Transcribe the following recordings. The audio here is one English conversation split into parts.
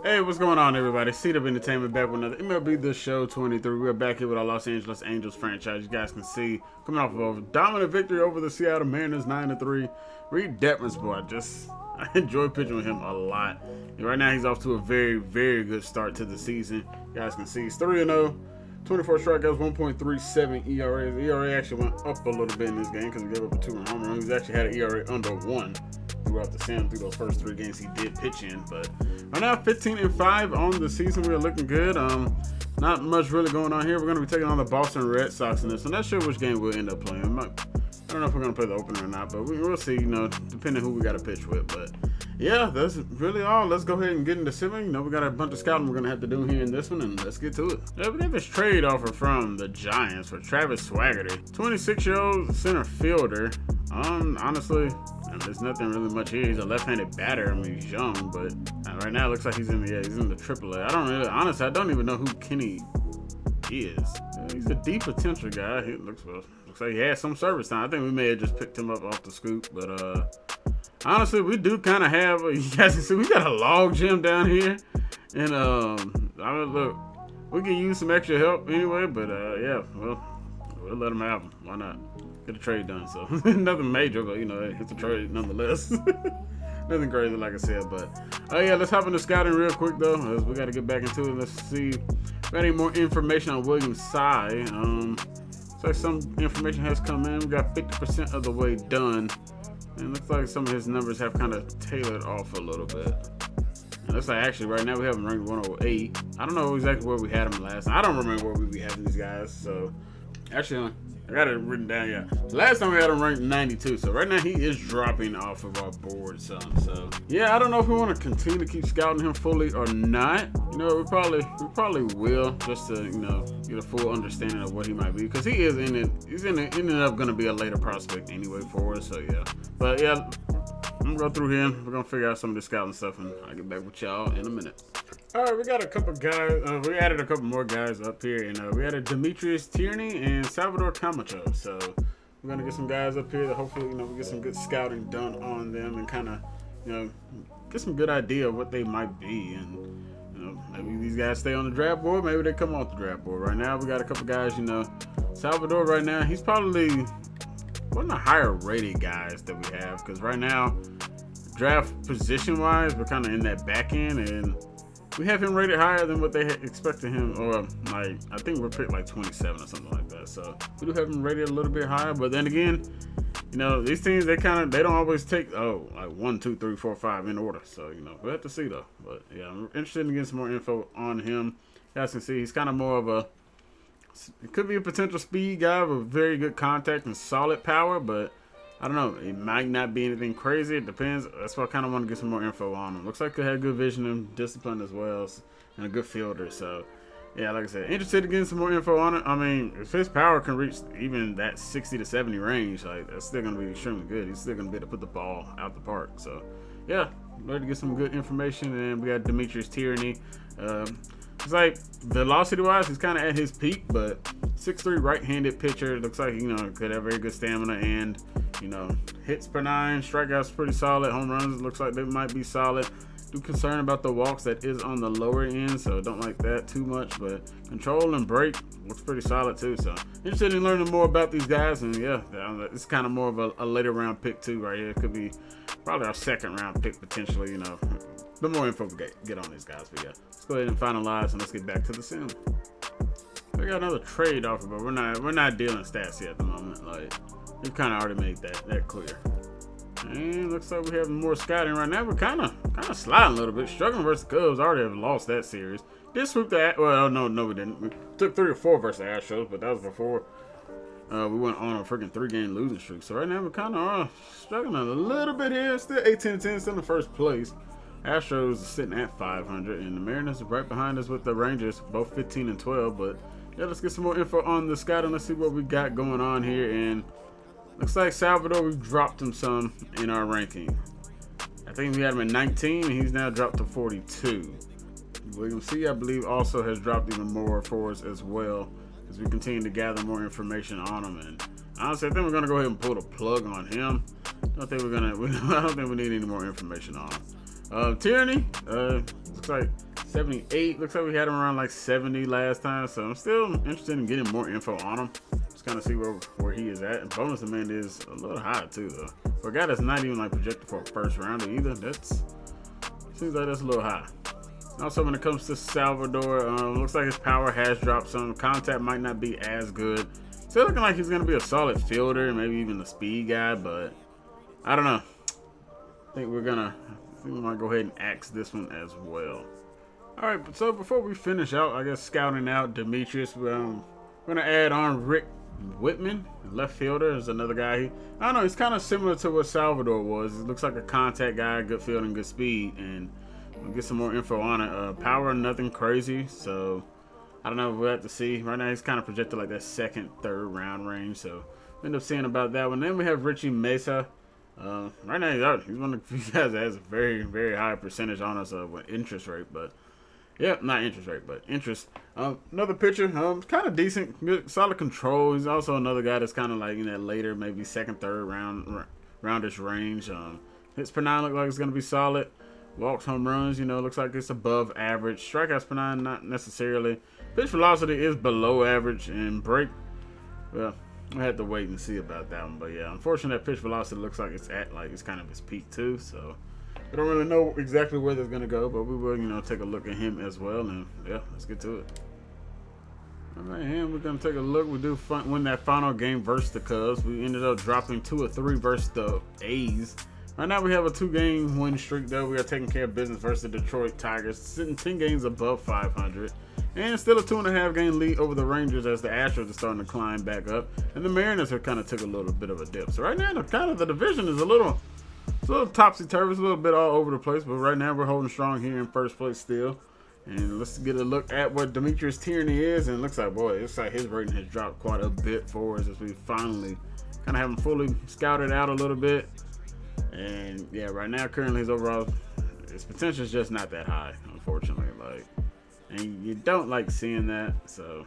Hey, what's going on, everybody? C-Dub Entertainment back with another MLB The Show 23. We're back here with our Los Angeles Angels franchise. You guys can see coming off of a dominant victory over the Seattle Mariners, 9-3. Reed Detmers, boy, I enjoy pitching with him a lot. And right now, he's off to a very, very good start to the season. You guys can see he's 3-0, 24 strikeouts, 1.37 ERA. The ERA actually went up a little bit in this game because he gave up a 2-run home run. He's actually had an ERA under 1 throughout the season through those first 3 games he did pitch in. But right now, 15-5 on the season. We're looking good. Not much really going on here. We're going to be taking on the Boston Red Sox in this. I'm not sure which game we'll end up playing. I don't know if we're going to play the opener or not, but we'll see, depending on who we got to pitch with. But yeah, that's really all. Let's go ahead and get into simming. We got a bunch of scouting we're going to have to do here in this one, and let's get to it. Yeah, we got this trade offer from the Giants for Travis Swaggerty, 26-year-old center fielder. Honestly, there's nothing really much here. He's a left-handed batter. He's young, but right now it looks like he's in the AAA. I don't even know who Kenny is. He's a deep potential guy. He looks like he has some service time. I think we may have just picked him up off the scoop, but honestly, we do kind of have. You guys can see we got a log jam down here, and look, we can use some extra help anyway. But yeah, we'll let him have him. Why not? Get a trade done. So nothing major, but it's a trade nonetheless. Nothing crazy, like I said. But yeah, let's hop into scouting real quick though. We got to get back into it. Let's see if we got any more information on William Sy. Looks like some information has come in. We got 50% of the way done, and looks like some of his numbers have kind of tailored off a little bit. And looks like actually right now we have him ranked 108. I don't know exactly where we had him last. I don't remember where we be having these guys. So actually, I got it written down, yeah. Last time we had him ranked 92, so right now he is dropping off of our board some. So yeah, I don't know if we want to continue to keep scouting him fully or not. We probably will, just to get a full understanding of what he might be, because he is ended up going to be a later prospect anyway for us. So yeah, but yeah, I'm gonna go through here. We're gonna figure out some of the scouting stuff, and I'll get back with y'all in a minute. All right, we got a couple guys. We added a couple more guys up here, and we added Demetrius Tierney and Salvador Camacho. So we're gonna get some guys up here that hopefully we get some good scouting done on them, and kind of get some good idea of what they might be, and maybe these guys stay on the draft board, maybe they come off the draft board. Right now we got a couple guys. Salvador right now, he's probably one of the higher rated guys that we have, because right now draft position wise we're kind of in that back end, and we have him rated higher than what they expected him, or I think we're picked like 27 or something like that. So we do have him rated a little bit higher, but then again, these teams they don't always take like 1, 2, 3, 4, 5 in order. So we'll have to see though. But yeah, I'm interested in getting some more info on him. You guys can see he's kind of more of it could be a potential speed guy with very good contact and solid power, but I don't know. It might not be anything crazy. It depends. That's why I kind of want to get some more info on him. Looks like he had good vision and discipline as well, and a good fielder. So, yeah, like I said, interested in getting some more info on it. If his power can reach even that 60 to 70 range, that's still going to be extremely good. He's still going to be able to put the ball out the park. So, yeah, ready to get some good information. And we got Demetrius Tierney. It's like velocity-wise, he's kind of at his peak, but 6'3" right-handed pitcher. Looks like could have very good stamina and hits per 9, strikeouts pretty solid. Home runs looks like they might be solid. Do concern about the walks that is on the lower end, so don't like that too much. But control and break looks pretty solid too. So interested in learning more about these guys, and yeah, it's kind of more of a later round pick too right here. It could be probably our second round pick potentially. The more info we get on these guys. But yeah, let's go ahead and finalize and let's get back to the sim. We got another trade offer, but we're not dealing stats yet at the moment. Like, we've kind of already made that clear. And looks like we have more scouting right now. We're kind of sliding a little bit. Struggling versus the Cubs. Already have lost that series. Did swoop that. Well, no, we didn't. We took 3 or 4 versus the Astros, but that was before we went on a freaking 3-game losing streak. So right now we're kind of struggling a little bit here. Still 18-10, still in the first place. Astros is sitting at 500, and the Mariners are right behind us with the Rangers, both 15-12. But yeah, let's get some more info on the scouting. Let's see what we got going on here. And looks like Salvador, we've dropped him some in our ranking. I think we had him at 19, and he's now dropped to 42. William C, I believe, also has dropped even more for us as well, as we continue to gather more information on him. And honestly, I think we're gonna go ahead and pull the plug on him. I don't think we need any more information on him. Tierney, looks like 78. Looks like we had him around like 70 last time, so I'm still interested in getting more info on him. Just kind of see where he is at. And bonus demand is a little high too, though. For a guy that's not even like projected for a first rounder either, seems like that's a little high. Also, when it comes to Salvador, looks like his power has dropped some. Contact might not be as good. Still looking like he's going to be a solid fielder, maybe even a speed guy, but I don't know. I think we might go ahead and axe this one as well. All right, so before we finish out, I guess scouting out Demetrius, we're going to add on Rick Whitman, left fielder, is another guy. I don't know, he's kind of similar to what Salvador was. He looks like a contact guy, good fielding, good speed, and we'll get some more info on it. Power, nothing crazy, so I don't know. We'll have to see. Right now, he's kind of projected like that second, third round range, so we'll end up seeing about that one. Then we have Richie Mesa. Right now, he's one of the few guys that has a very, very high percentage on us with interest rate, but yeah, not interest rate, but interest. Another pitcher, kind of decent, good, solid control. He's also another guy that's kind of like in that later, maybe second, third roundish range. Hits per nine look like it's going to be solid. Walks, home runs, looks like it's above average. Strikeouts per nine, not necessarily. Pitch velocity is below average, and break, well, I had to wait and see about that one. But yeah, unfortunately, that pitch velocity looks like it's at like it's kind of his peak too. So I don't really know exactly where that's gonna go, but we will, take a look at him as well. And yeah, let's get to it. All right, and we're gonna take a look. We do win that final game versus the Cubs. We ended up dropping 2 of 3 versus the A's. Right now we have a 2-game win streak though. We are taking care of business versus the Detroit Tigers, sitting 10 games above 500. And still a 2.5 game lead over the Rangers as the Astros are starting to climb back up. And the Mariners have kind of took a little bit of a dip. So right now the division is a little topsy-turvy, it's a little bit all over the place. But right now we're holding strong here in first place still. And let's get a look at what Demetrius Tierney is. And it looks like his rating has dropped quite a bit for us as we finally kind of have him fully scouted out a little bit. And yeah, right now currently his potential is just not that high, unfortunately. And you don't like seeing that, so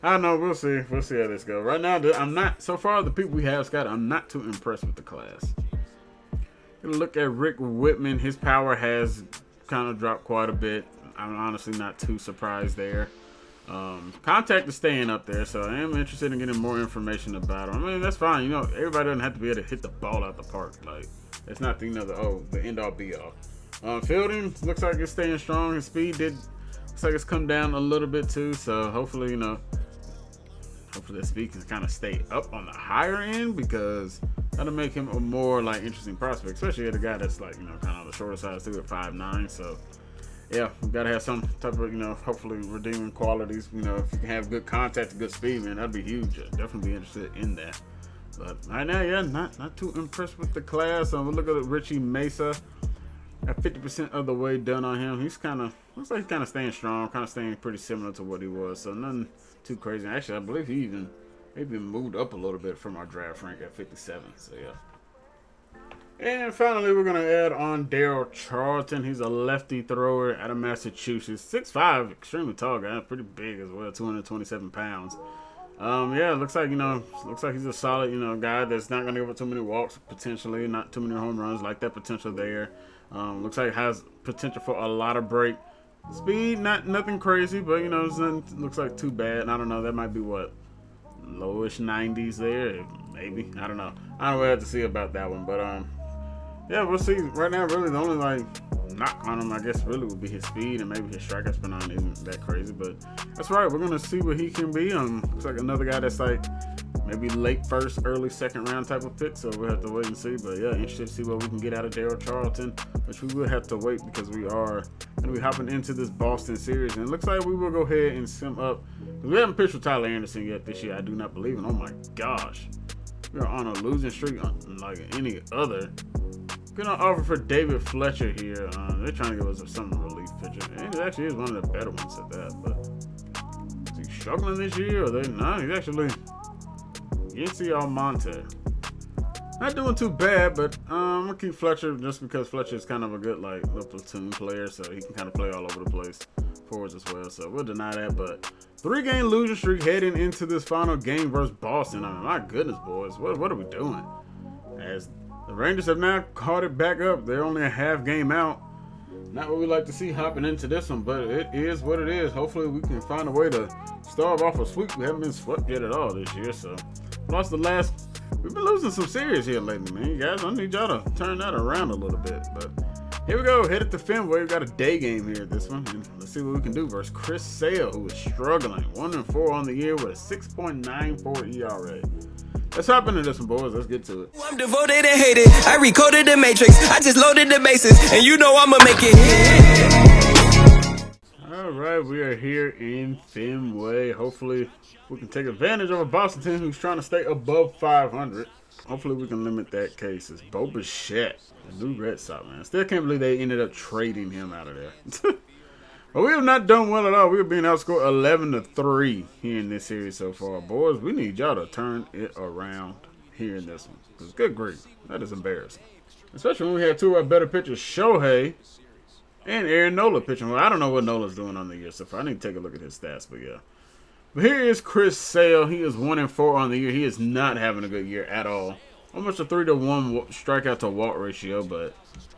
I don't know. We'll see how this goes. Right now, so far the people we have scouted, I'm not too impressed with the class. Gonna look at Rick Whitman. His power has kind of dropped quite a bit. I'm honestly not too surprised there. Contact is staying up there, so I am interested in getting more information about him. I mean, that's fine. Everybody doesn't have to be able to hit the ball out the park. It's not the end all be all. Fielding looks like it's staying strong. His speed looks like it's come down a little bit too. So hopefully, hopefully that speed can kind of stay up on the higher end, because that'll make him a more interesting prospect, especially at a guy that's kind of on the shorter side too at 5'9". So yeah, we gotta have some type of hopefully redeeming qualities. If you can have good contact and good speed, man, that'd be huge. I'd definitely be interested in that. But right now, yeah, not too impressed with the class. We'll look at Richie Mesa. At 50% of the way done on him. Looks like he's kind of staying strong, kind of staying pretty similar to what he was. So nothing too crazy. Actually, I believe he even moved up a little bit from our draft rank at 57. So yeah. And finally, we're gonna add on Daryl Charlton. He's a lefty thrower out of Massachusetts. 6'5", extremely tall guy, pretty big as well, 227 pounds. Yeah, looks like he's a solid guy that's not gonna give up too many walks, potentially not too many home runs, like that potential there. Looks like it has potential for a lot of break speed, nothing crazy, but looks like too bad. I don't know, that might be what, lowish 90s there, maybe. I don't know. We'll have to see about that one, but yeah, we'll see. Right now, really the only knock on him, I guess, really would be his speed, and maybe his strikeouts per nine isn't that crazy. But that's right. We're gonna see what he can be. Looks like another guy that's maybe late first, early second round type of pick. So we'll have to wait and see. But yeah, interested to see what we can get out of Daryl Charlton, which we will have to wait because we are gonna be hopping into this Boston series, and it looks like we will go ahead and sim up. We haven't pitched with Tyler Anderson yet this year. I do not believe it. Oh my gosh, we are on a losing streak like any other. Gonna offer for David Fletcher here. They're trying to give us some relief pitcher, and it actually is one of the better ones at that. But is he struggling this year, or they not? He's actually Yancy Almonte. Not doing too bad, but I'm gonna keep Fletcher just because Fletcher is kind of a good little platoon player, so he can kind of play all over the place, forwards as well. So we'll deny that. But 3-game losing streak heading into this final game versus Boston. I mean, my goodness, boys, what are we doing? As the Rangers have now caught it back up. They're only a half game out. Not what we like to see hopping into this one, but it is what it is. Hopefully we can find a way to start off a sweep. We haven't been swept yet at all this year, so lost the last. We've been losing some series here lately, man. You guys, I need y'all to turn that around a little bit. But here we go, headed to Fenway. We got a day game here this one, and let's see what we can do versus Chris Sale, who is struggling. 1-4 on the year with a 6.94 ERA. Let's hop into this one, boys. Let's get to it. I'm devoted and hated. I recoded the matrix. I just loaded the bases, and you know I'ma make it hit. All right, we are here in Fenway. Hopefully, we can take advantage of a Boston team who's trying to stay above 500. Hopefully, we can limit that case. It's Bo Bichette, the new Red Sox, man. Still can't believe they ended up trading him out of there. But we have not done well at all. We are being outscored 11-3 here in this series so far. Boys, we need y'all to turn it around here in this one. Because good grief, that is embarrassing. Especially when we had two of our better pitchers, Shohei and Aaron Nola pitching. Well, I don't know what Nola's doing on the year so far. I need to take a look at his stats, but yeah. But here is Chris Sale. He is 1-4 on the year. He is not having a good year at all. Almost a 3-to-1 strikeout to walk ratio, but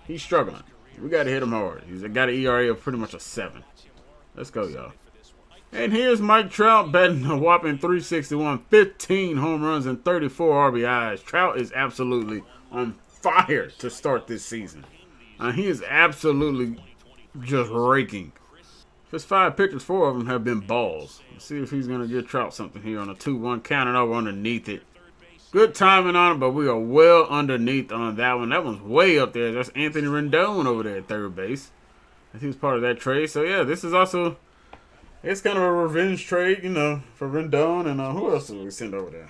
he's struggling. We got to hit him hard. He's got an ERA of pretty much a 7. Let's go, y'all. And here's Mike Trout batting a whopping 361, 15 home runs, and 34 RBIs. Trout is absolutely on fire to start this season. He is absolutely just raking. His 5 pitchers, 4 of them have been balls. Let's see if he's going to give Trout something here on a 2-1 counting over underneath it. Good timing on it, but we are well underneath on that one. That one's way up there. That's Anthony Rendon over there at third base. He was part of that trade. So, yeah, this is also, it's kind of a revenge trade, you know, for Rendon. And who else did we send over there?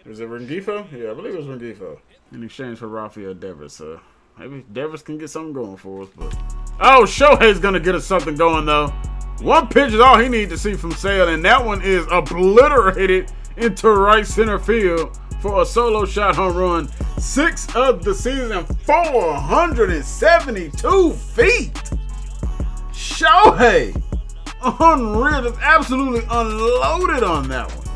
Was it Rengifo? Yeah, I believe it was Rengifo. In exchange for Rafael Devers. So, maybe Devers can get something going for us. But oh, Shohei's going to get us something going, though. One pitch is all he needs to see from Sale, and that one is obliterated into right center field for a solo shot home run. 6 of the season, 472 feet. Shohei, unreal, just absolutely unloaded on that one.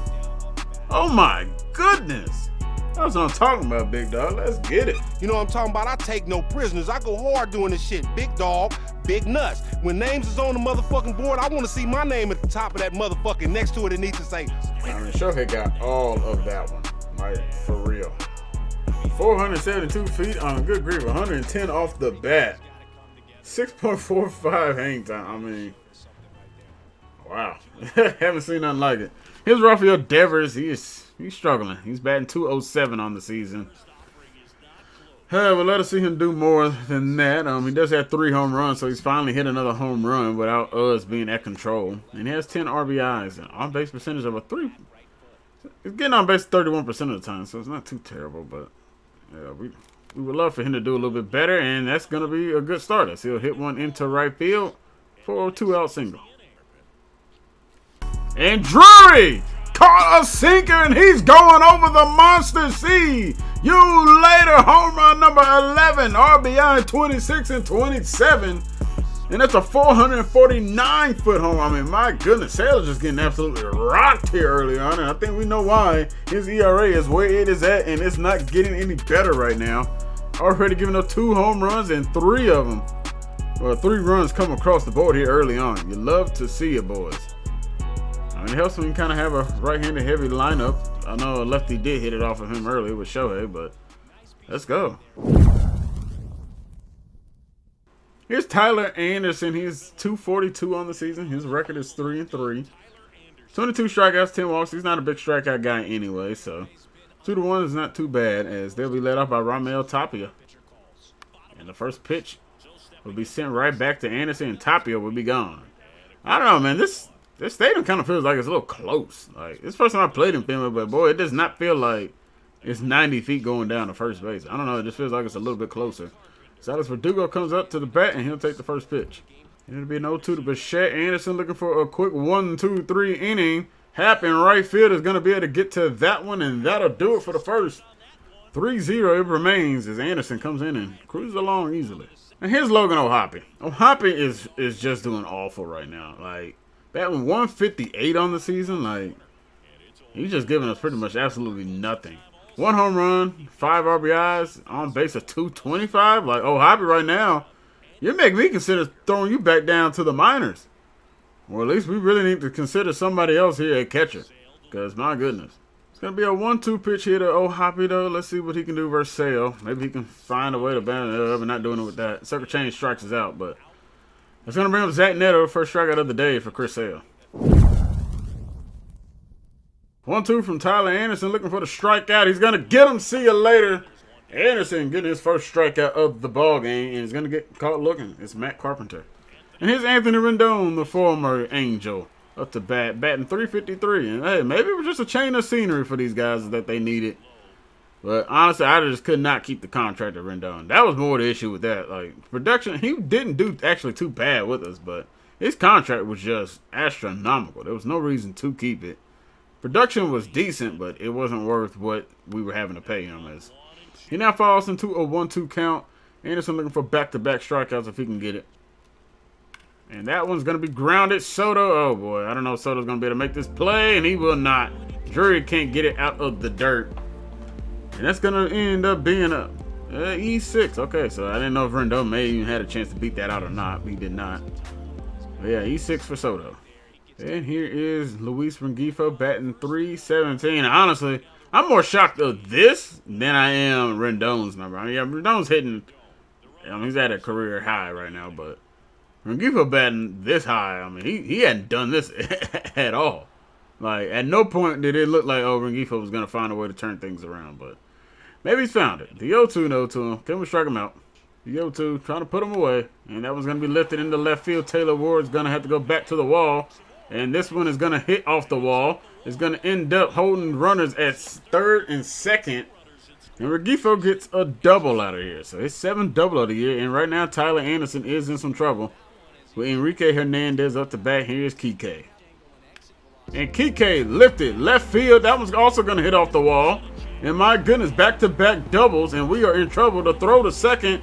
Oh my goodness. That's what I'm talking about, big dog. Let's get it. You know what I'm talking about? I take no prisoners. I go hard doing this shit. Big dog, big nuts. When names is on the motherfucking board, I want to see my name at the top of that motherfucking next to it. It needs to say. I mean, Shohei got all of that one. Like, for real. 472 feet on a good grief. 110 off the bat. 6.45 hang time. I mean, wow. Haven't seen nothing like it. Here's Rafael Devers. He's struggling. He's batting .207 on the season. But let us see him do more than that. He does have 3 home runs, so he's finally hit another home run without us being at control. And he has 10 RBIs and on-base percentage of a 3. He's getting on base 31% of the time, so it's not too terrible. But yeah, we would love for him to do a little bit better, and that's going to be a good start. As he'll hit one into right field for a 2-out single. And Drury caught a sinker, and he's going over the monster C. You later, home run number 11, RBI 26 and 27. And that's a 449-foot home. I mean, my goodness, Sale's just getting absolutely rocked here early on. And I think we know why. His ERA is where it is at, and it's not getting any better right now. Already giving up 2 home runs, and 3 of them, well, 3 runs come across the board here early on. You love to see it, boys. I mean, it helps when you kind of have a right-handed heavy lineup. I know a lefty did hit it off of him earlier with Shohei, but let's go. Here's Tyler Anderson. He's 242 on the season. His record is 3-3. 22 strikeouts, 10 walks. He's not a big strikeout guy anyway, so 2-1 is not too bad, as they'll be led off by Raimel Tapia. And the first pitch will be sent right back to Anderson, and Tapia will be gone. I don't know, man. This stadium kind of feels like it's a little close. Like, it's the first time I played in Fenway, but boy, it does not feel like it's 90 feet going down to first base. I don't know. It just feels like it's a little bit closer. Silas Verdugo comes up to the bat, and he'll take the first pitch. And it'll be an 0-2 to Bichette. Anderson looking for a quick 1-2-3 inning. Happ in right field is going to be able to get to that one, and that'll do it for the first. 3-0 it remains as Anderson comes in and cruises along easily. And here's Logan O'Hoppe. O'Hoppe is just doing awful right now. Like, batting 158 on the season, like, he's just giving us pretty much absolutely nothing. 1 home run, 5 RBIs, on base of 225. Like, O'Hoppe right now, You make me consider throwing you back down to the minors. Or at least we really need to consider somebody else here at catcher. Because, my goodness. It's going to be a 1-2 pitch here to Hoppy, though. Let's see what he can do versus Sale. Maybe he can find a way to ban it up and not doing it with that. Circle change strikes us out, but it's going to bring up Zach Neto, first strikeout of the day for Chris Sale. 1-2 from Tyler Anderson, looking for the strikeout. He's going to get him. See you later. Anderson getting his first strikeout of the ball game, and he's going to get caught looking. It's Matt Carpenter. And here's Anthony Rendon, the former Angel, up to bat, batting .353. And hey, maybe it was just a change of scenery for these guys that they needed. But honestly, I just could not keep the contract of Rendon. That was more the issue with that. Like, production, he didn't do actually too bad with us, but his contract was just astronomical. There was no reason to keep it. Production was decent, but it wasn't worth what we were having to pay him as. He now falls into a 1-2 count. Anderson looking for back-to-back strikeouts if he can get it. And that one's going to be grounded. Soto, oh boy, I don't know if Soto's going to be able to make this play, and he will not. Drury can't get it out of the dirt. And that's going to end up being a E6. Okay, so I didn't know if Rendon may even had a chance to beat that out or not. He did not. But yeah, E6 for Soto. And here is Luis Rengifo batting .317. Honestly, I'm more shocked of this than I am Rendon's number. I mean, yeah, Rendon's hitting, he's at a career high right now, but Rengifo batting this high, I mean, he hadn't done this at all. Like, at no point did it look like, oh, Rengifo was going to find a way to turn things around, but maybe he's found it. The 0-2 no to him. Can we strike him out? The 0-2, trying to put him away, and that was going to be lifted into left field. Taylor Ward's going to have to go back to the wall. And this one is going to hit off the wall. It's going to end up holding runners at third and second. And Rengifo gets a double out of here. So it's 7th double of the year. And right now, Tyler Anderson is in some trouble. With Enrique Hernandez up to bat, here's Kike. And Kike lifted left field. That one's also going to hit off the wall. And my goodness, back-to-back doubles. And we are in trouble to throw to second.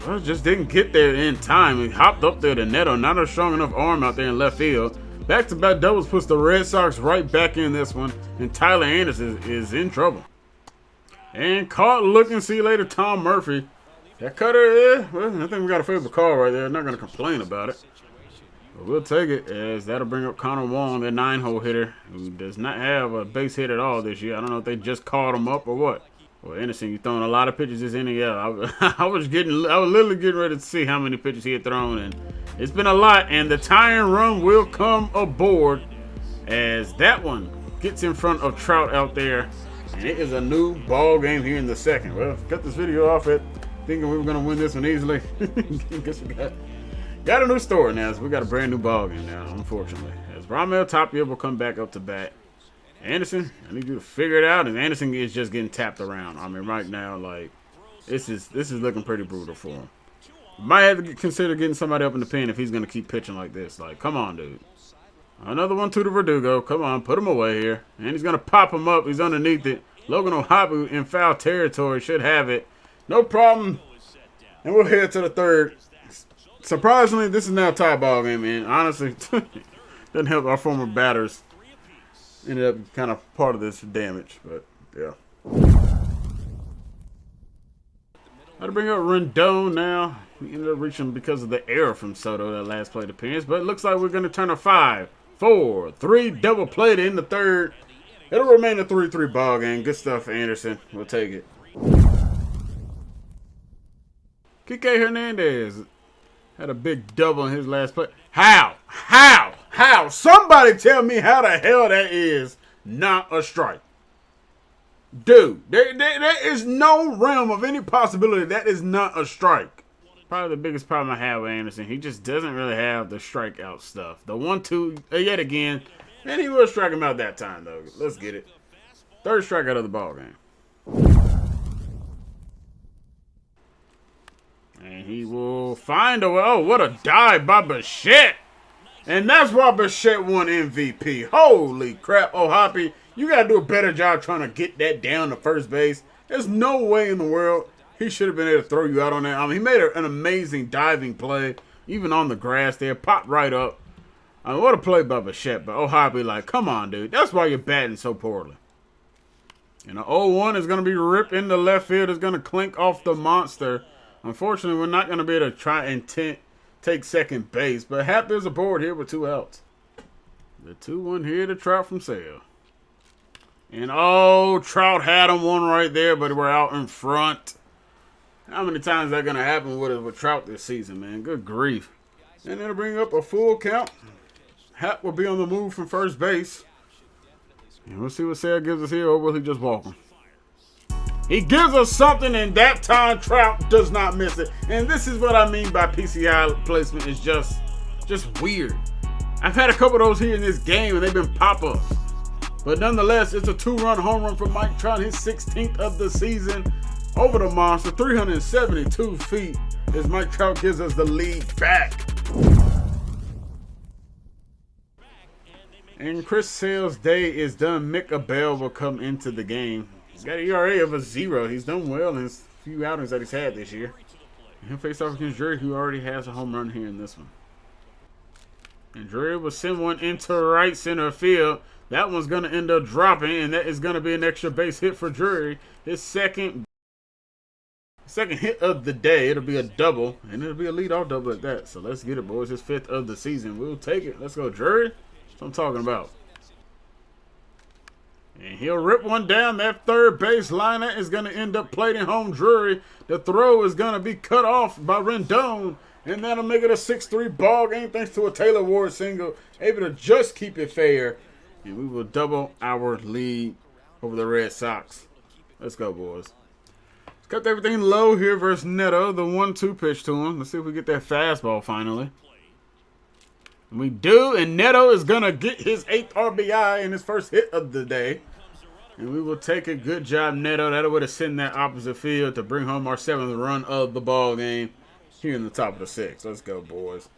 Well, just didn't get there in time. He hopped up there to Neto. Not a strong enough arm out there in left field. Back-to-back doubles puts the Red Sox right back in this one. And Tyler Anderson is in trouble. And caught looking. See you later, Tom Murphy. That cutter, well, I think we got a favorable call right there. I'm not going to complain about it. But we'll take it, as that'll bring up Connor Wong, their 9-hole hitter, who does not have a base hit at all this year. I don't know if they just called him up or what. Well, Anderson, you throwing a lot of pitches this inning. Yeah, I was literally getting ready to see how many pitches he had thrown, and it's been a lot. And the tying run will come aboard, as that one gets in front of Trout out there, and it is a new ball game here in the second. Well, cut this video off at thinking we were going to win this one easily. Guess we got a new story now. So we got a brand new ball game now, unfortunately. As Rafael Devers will come back up to bat. Anderson, I need you to figure it out. And Anderson is just getting tapped around. I mean, right now, like, this is looking pretty brutal for him. Might have to consider getting somebody up in the pen if he's going to keep pitching like this. Like, come on, dude. Another 1-2 to Verdugo. Come on, put him away here. And he's going to pop him up. He's underneath it. Logan O'Hoppe in foul territory should have it. No problem. And we'll head to the third. Surprisingly, this is now a tie ball game, and honestly, doesn't help our former batters. Ended up kind of part of this damage, but yeah. Got to bring up Rendon now. We ended up reaching because of the error from Soto, that last plate appearance, but it looks like we're going to turn a 5-4-3 double play in the third. It'll remain a 3-3 ball game. Good stuff for Anderson. We'll take it. Kike Hernandez had a big double in his last play. How? Somebody tell me how the hell that is not a strike. Dude, there is no realm of any possibility that is not a strike. Probably the biggest problem I have with Anderson, he just doesn't really have the strikeout stuff. The 1-2, yet again, and he will strike him out that time, though. Let's get it. Third strikeout of the ball game. And he will find a way. Oh, what a dive by Bichette. And that's why Bichette won MVP. Holy crap. Oh, Hoppy, you got to do a better job trying to get that down to first base. There's no way in the world he should have been able to throw you out on that. I mean, he made an amazing diving play, even on the grass there. Popped right up. I mean, what a play by Bichette. But oh, Hoppy, like, come on, dude. That's why you're batting so poorly. And the 0-1 is going to be ripped into left field. It's going to clink off the monster Unfortunately, we're not going to be able to try and take second base, but Hap is aboard here with 2 outs. The 2-1 here to Trout from Sale. And oh, Trout had him one right there, but we're out in front. How many times is that going to happen with Trout this season, man? Good grief. And it'll bring up a full count. Hap will be on the move from first base. And we'll see what Sale gives us here, or will he just walk him? He gives us something, and that time Trout does not miss it. And this is what I mean by PCI placement is just weird. I've had a couple of those here in this game, and they've been pop-ups. But nonetheless, it's a 2-run home run from Mike Trout, his 16th of the season over the monster, 372 feet, as Mike Trout gives us the lead back. And Chris Sale's day is done. Mick Abel will come into the game. He's got an ERA of a 0. He's done well in his few outings that he's had this year. He'll face off against Drury, who already has a home run here in this one. And Drury will send one into right center field. That one's going to end up dropping, and that is going to be an extra base hit for Drury. His second hit of the day. It'll be a double, and it'll be a leadoff double at that. So let's get it, boys. His 5th of the season. We'll take it. Let's go, Drury. That's what I'm talking about. And he'll rip one down that third base line. That is going to end up plating home Drury. The throw is going to be cut off by Rendon. And that'll make it a 6-3 ball game thanks to a Taylor Ward single. Able to just keep it fair. And we will double our lead over the Red Sox. Let's go, boys. Let's cut everything low here versus Neto. The 1-2 pitch to him. Let's see if we get that fastball finally. And we do, and Neto is going to get his 8th RBI and his first hit of the day. And we will take a good job, Neto. That would have sent that opposite field to bring home our 7th run of the ball game here in the top of the 6th. Let's go, boys.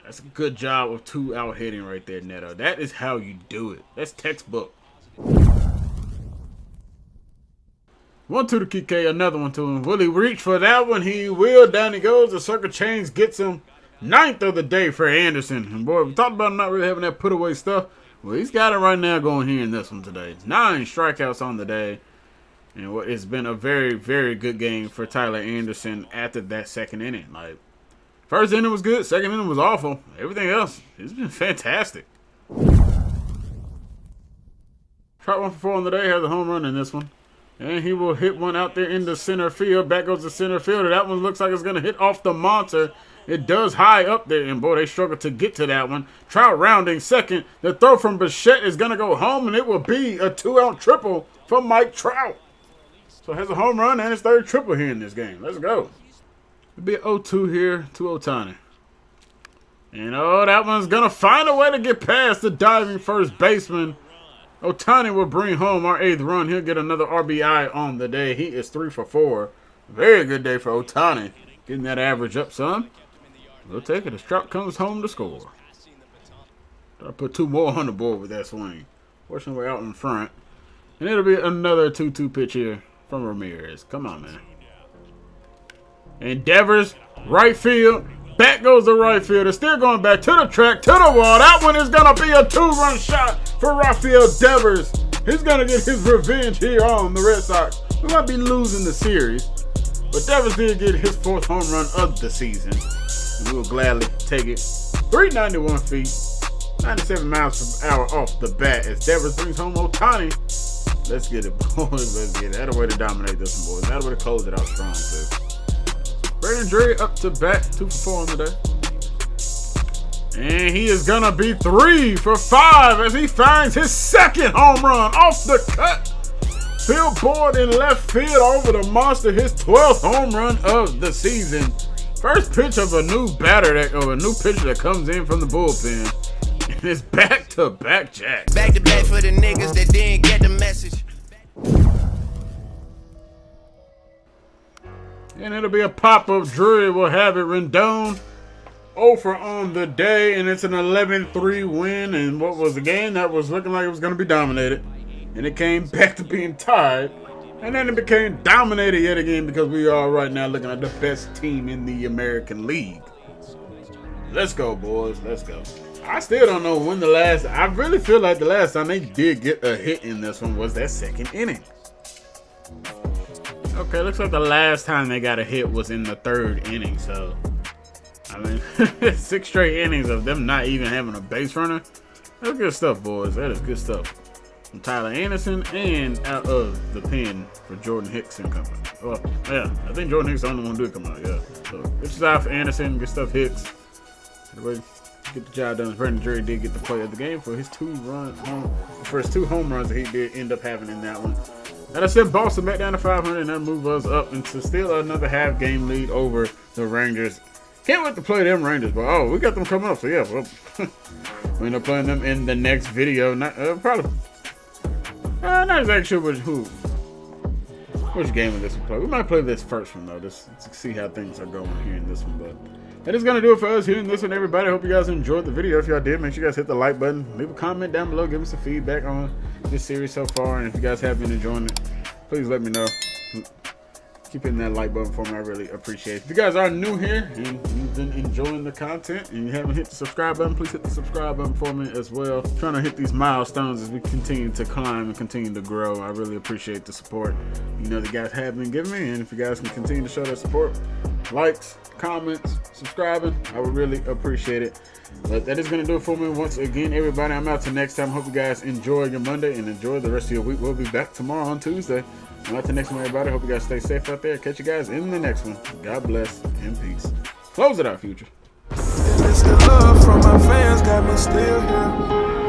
That's a good job of 2-out hitting right there, Neto. That is how you do it. That's textbook. 1-2 to Kike, another one to him. Will he reach for that one? He will. Down he goes. The circle change gets him 9th of the day for Anderson. And boy, we talked about him not really having that put away stuff. Well, he's got it right now going here in this one today. 9 strikeouts on the day. And what it's been a very, very good game for Tyler Anderson after that 2nd inning. Like, first inning was good. 2nd inning was awful. Everything else, it's been fantastic. Trout 1 for 4 on the day. Has a home run in this one. And he will hit one out there in the center field. Back goes the center fielder. That one looks like it's going to hit off the monster. It does high up there. And, boy, they struggle to get to that one. Trout rounding second. The throw from Bichette is going to go home. And it will be a 2-out triple for Mike Trout. So has a home run and his 3rd triple here in this game. Let's go. It'll be an 0-2 here to Ohtani. And, oh, that one's going to find a way to get past the diving first baseman. Ohtani will bring home our 8th run. He'll get another RBI on the day. He is 3 for 4. Very good day for Ohtani. Getting that average up, son. We'll take it as Trout comes home to score. I put 2 more on the board with that swing. Fortunately, we're out in front. And it'll be another 2-2 pitch here from Ramirez. Come on, man. And Devers, right field. Back goes the right fielder. Still going back to the track, to the wall. That one is going to be a 2-run shot for Rafael Devers. He's going to get his revenge here on the Red Sox. We might be losing the series, but Devers did get his 4th home run of the season. And we will gladly take it. 391 feet, 97 miles per hour off the bat as Devers brings home Ohtani. Let's get it, boys. Let's get it. That's a way to dominate this one, boys. That's a way to close it out strong, too. Brandon Drury up to bat, 2 for 4 on the day. And he is going to be 3 for 5 as he finds his 2nd home run off the cut. Billboard in left field over the monster, his 12th home run of the season. First pitch of a new batter a new pitcher that comes in from the bullpen. And it's back-to-back jacks. Back-to-back for the niggas that didn't get the message. And it'll be a pop-up. Drury will have it. Rendon 0 for on the day, and it's an 11-3 win. And what was the game that was looking like it was going to be dominated? And it came back to being tied. And then it became dominated yet again because we are right now looking at the best team in the American League. Let's go, boys. Let's go. I still don't know when I really feel like the last time they did get a hit in this one was that 2nd inning. Okay, looks like the last time they got a hit was in the 3rd inning. So, I mean, 6 straight innings of them not even having a base runner. That's good stuff, boys. That is good stuff. From Tyler Anderson and out of the pen for Jordan Hicks and company. Well, yeah, I think Jordan Hicks is the only one who did come out, yeah. So, good stuff for Anderson, good stuff Hicks. Anyway, get the job done. Brandon Drury did get the play of the game for his first 2 home runs that he did end up having in that one. And I sent Boston back down to 500, and that move us up into still another half game lead over the Rangers. Can't wait to play them Rangers, but oh, we got them coming up, so yeah, well, we end up playing them in the next video. Not probably not exactly sure which game of this we play. We might play this first one though, just to see how things are going here in this one. But that is gonna do it for us here in this one, everybody. Hope you guys enjoyed the video. If y'all did, make sure you guys hit the like button, leave a comment down below, give me some feedback on this series so far, and if you guys have been enjoying it, please let me know. Keep hitting that like button for me. I really appreciate it. If you guys are new here and you've been enjoying the content and you haven't hit the subscribe button, please hit the subscribe button for me as well. Trying to hit these milestones as we continue to climb and continue to grow. I really appreciate the support you know the guys have been giving me, and if you guys can continue to show that support, likes, comments, subscribing, I would really appreciate it. But that is going to do it for me once again, everybody. I'm out till next time. Hope you guys enjoy your Monday and enjoy the rest of your week. We'll be back tomorrow on Tuesday. I'm out till next one, everybody. Hope you guys stay safe out there. Catch you guys in the next one. God bless and peace. Close it out, Future. And it's the love from my fans got me still here.